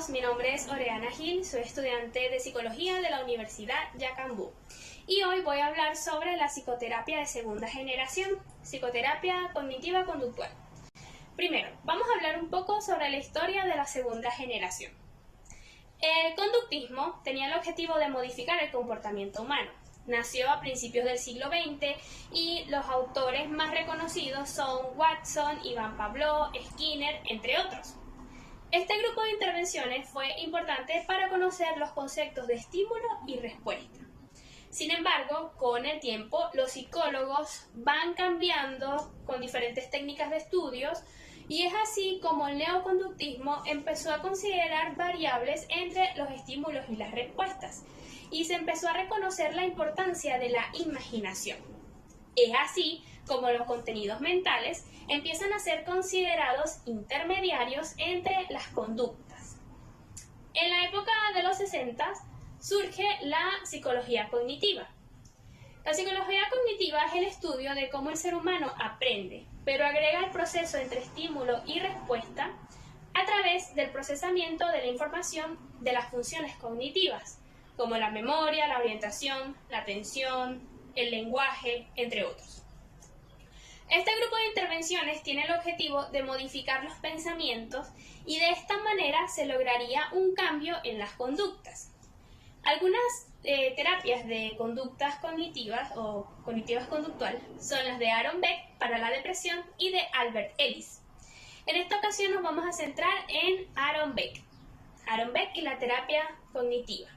todos, mi nombre es Oriana Gil, soy estudiante de Psicología de la Universidad Yacambú y hoy voy a hablar sobre la psicoterapia de segunda generación, psicoterapia cognitiva conductual. Primero, vamos a hablar un poco sobre la historia de la segunda generación. El conductismo tenía el objetivo de modificar el comportamiento humano. Nació a principios del siglo XX y los autores más reconocidos son Watson, Ivan Pavlov, Skinner, entre otros. Este grupo de intervenciones fue importante para conocer los conceptos de estímulo y respuesta. Sin embargo, con el tiempo, los psicólogos van cambiando con diferentes técnicas de estudios y es así como el neoconductismo empezó a considerar variables entre los estímulos y las respuestas y se empezó a reconocer la importancia de la imaginación. Es así como los contenidos mentales empiezan a ser considerados intermediarios entre las conductas. En la época de los 60 surge la psicología cognitiva. La psicología cognitiva es el estudio de cómo el ser humano aprende, pero agrega el proceso entre estímulo y respuesta a través del procesamiento de la información de las funciones cognitivas, como la memoria, la orientación, la atención, el lenguaje, entre otros. Este grupo de intervenciones tiene el objetivo de modificar los pensamientos y de esta manera se lograría un cambio en las conductas. Algunas terapias de conductas cognitivas o cognitivas conductual son las de Aaron Beck para la depresión y de Albert Ellis. En esta ocasión nos vamos a centrar en Aaron Beck y la terapia cognitiva.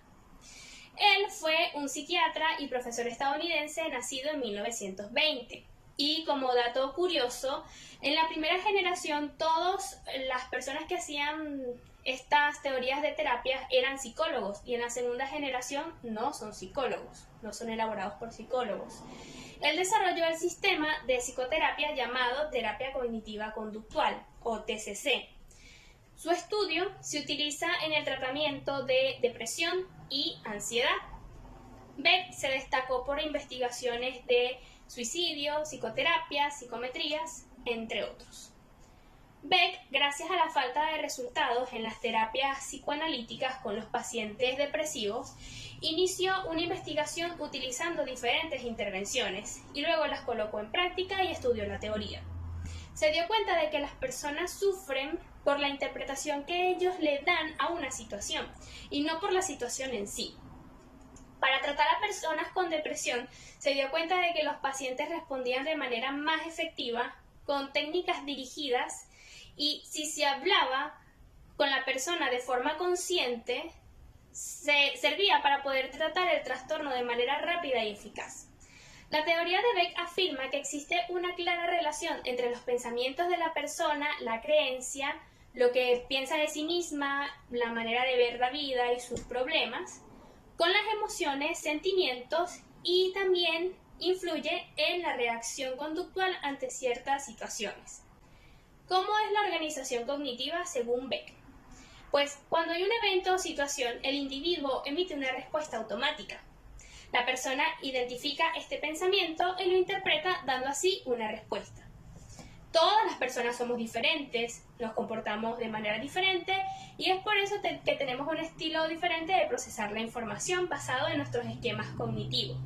Él fue un psiquiatra y profesor estadounidense nacido en 1920. Y como dato curioso, en la primera generación todas las personas que hacían estas teorías de terapia eran psicólogos y en la segunda generación no son psicólogos, no son elaborados por psicólogos. Él desarrolló el sistema de psicoterapia llamado terapia cognitiva conductual o TCC. Su estudio se utiliza en el tratamiento de depresión y ansiedad. Beck se destacó por investigaciones de suicidio, psicoterapia, psicometrías, entre otros. Beck, gracias a la falta de resultados en las terapias psicoanalíticas con los pacientes depresivos, inició una investigación utilizando diferentes intervenciones y luego las colocó en práctica y estudió la teoría. Se dio cuenta de que las personas sufren por la interpretación que ellos le dan a una situación y no por la situación en sí. Para tratar a personas con depresión, se dio cuenta de que los pacientes respondían de manera más efectiva con técnicas dirigidas y si se hablaba con la persona de forma consciente, se servía para poder tratar el trastorno de manera rápida y eficaz. La teoría de Beck afirma que existe una clara relación entre los pensamientos de la persona, la creencia, lo que piensa de sí misma, la manera de ver la vida y sus problemas, con las emociones, sentimientos y también influye en la reacción conductual ante ciertas situaciones. ¿Cómo es la organización cognitiva según Beck? Pues cuando hay un evento o situación, el individuo emite una respuesta automática. La persona identifica este pensamiento y lo interpreta dando así una respuesta. Todas las personas somos diferentes, nos comportamos de manera diferente y es por eso que tenemos un estilo diferente de procesar la información basado en nuestros esquemas cognitivos.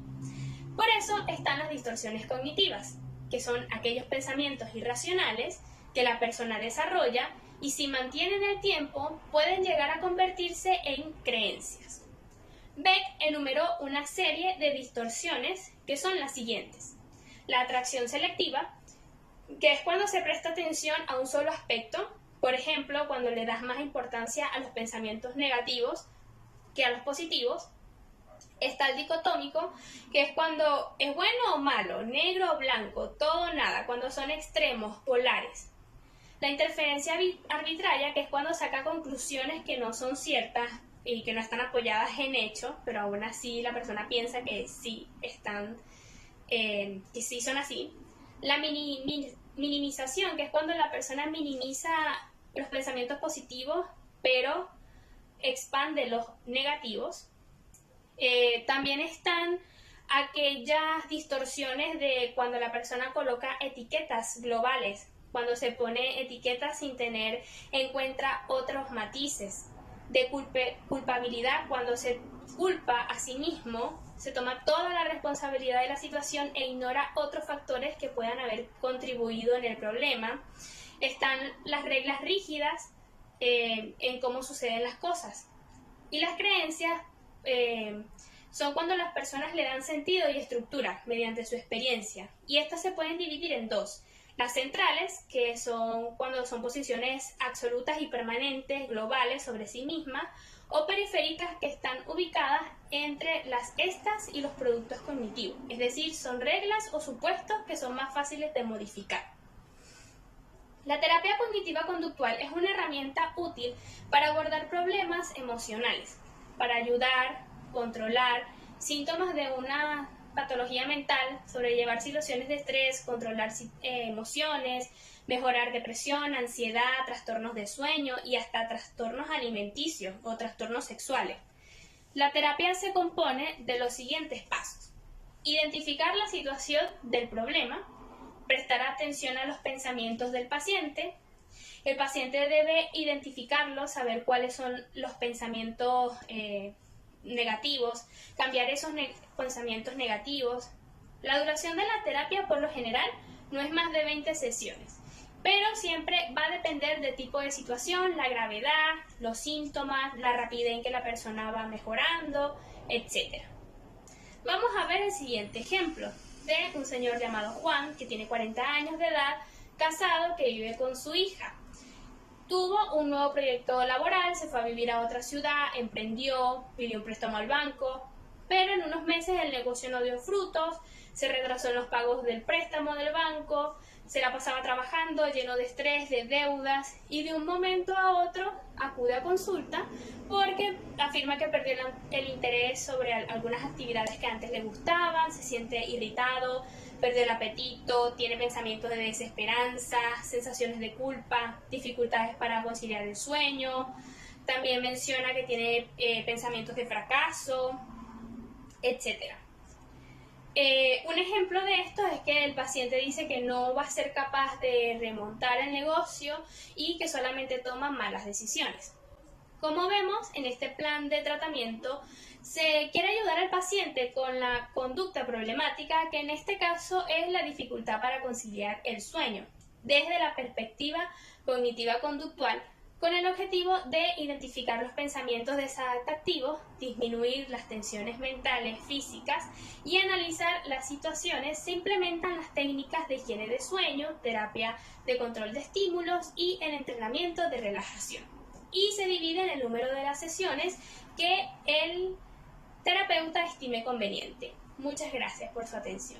Por eso están las distorsiones cognitivas, que son aquellos pensamientos irracionales que la persona desarrolla y si mantienen el tiempo pueden llegar a convertirse en creencias. Beck enumeró una serie de distorsiones que son las siguientes. La atracción selectiva, que es cuando se presta atención a un solo aspecto, por ejemplo, cuando le das más importancia a los pensamientos negativos que a los positivos. Está el dicotómico, que es cuando es bueno o malo, negro o blanco, todo o nada, cuando son extremos, polares. La interferencia arbitraria, que es cuando saca conclusiones que no son ciertas y que no están apoyadas en hechos, pero aún así la persona piensa que sí que sí son así. La minimización, que es cuando la persona minimiza los pensamientos positivos, pero expande los negativos. También están aquellas distorsiones de cuando la persona coloca etiquetas globales, cuando se pone etiquetas sin tener en cuenta otros matices. de culpabilidad cuando se culpa a sí mismo, se toma toda la responsabilidad de la situación e ignora otros factores que puedan haber contribuido en el problema. Están las reglas rígidas en cómo suceden las cosas. Y las creencias son cuando las personas le dan sentido y estructura mediante su experiencia. Y estas se pueden dividir en dos. Las centrales, que son cuando son posiciones absolutas y permanentes, globales sobre sí mismas, o periféricas, que están ubicadas entre estas y los productos cognitivos. Es decir, son reglas o supuestos que son más fáciles de modificar. La terapia cognitiva conductual es una herramienta útil para abordar problemas emocionales, para ayudar, controlar síntomas de una patología mental, sobrellevar situaciones de estrés, controlar emociones, mejorar depresión, ansiedad, trastornos de sueño y hasta trastornos alimenticios o trastornos sexuales. La terapia se compone de los siguientes pasos: identificar la situación del problema, prestar atención a los pensamientos del paciente. El paciente debe identificarlos, saber cuáles son los pensamientos negativos, cambiar esos pensamientos negativos. La duración de la terapia por lo general no es más de 20 sesiones, pero siempre va a depender del tipo de situación, la gravedad, los síntomas, la rapidez en que la persona va mejorando, etc. Vamos a ver el siguiente ejemplo de un señor llamado Juan, que tiene 40 años de edad, casado, que vive con su hija. Tuvo un nuevo proyecto laboral, se fue a vivir a otra ciudad, emprendió, pidió un préstamo al banco, pero en unos meses el negocio no dio frutos, se retrasó en los pagos del préstamo del banco, se la pasaba trabajando lleno de estrés, de deudas, y de un momento a otro acude a consulta porque afirma que perdió el interés sobre algunas actividades que antes le gustaban, se siente irritado, perdió el apetito, tiene pensamientos de desesperanza, sensaciones de culpa, dificultades para conciliar el sueño. También menciona que tiene pensamientos de fracaso, etc. Un ejemplo de esto es que el paciente dice que no va a ser capaz de remontar el negocio y que solamente toma malas decisiones. Como vemos, en este plan de tratamiento se quiere ayudar al paciente con la conducta problemática, que en este caso es la dificultad para conciliar el sueño, desde la perspectiva cognitiva conductual, con el objetivo de identificar los pensamientos desadaptativos, disminuir las tensiones mentales, físicas y analizar las situaciones. Se implementan las técnicas de higiene de sueño, terapia de control de estímulos y el entrenamiento de relajación. Y se divide en el número de las sesiones que el terapeuta estime conveniente. Muchas gracias por su atención.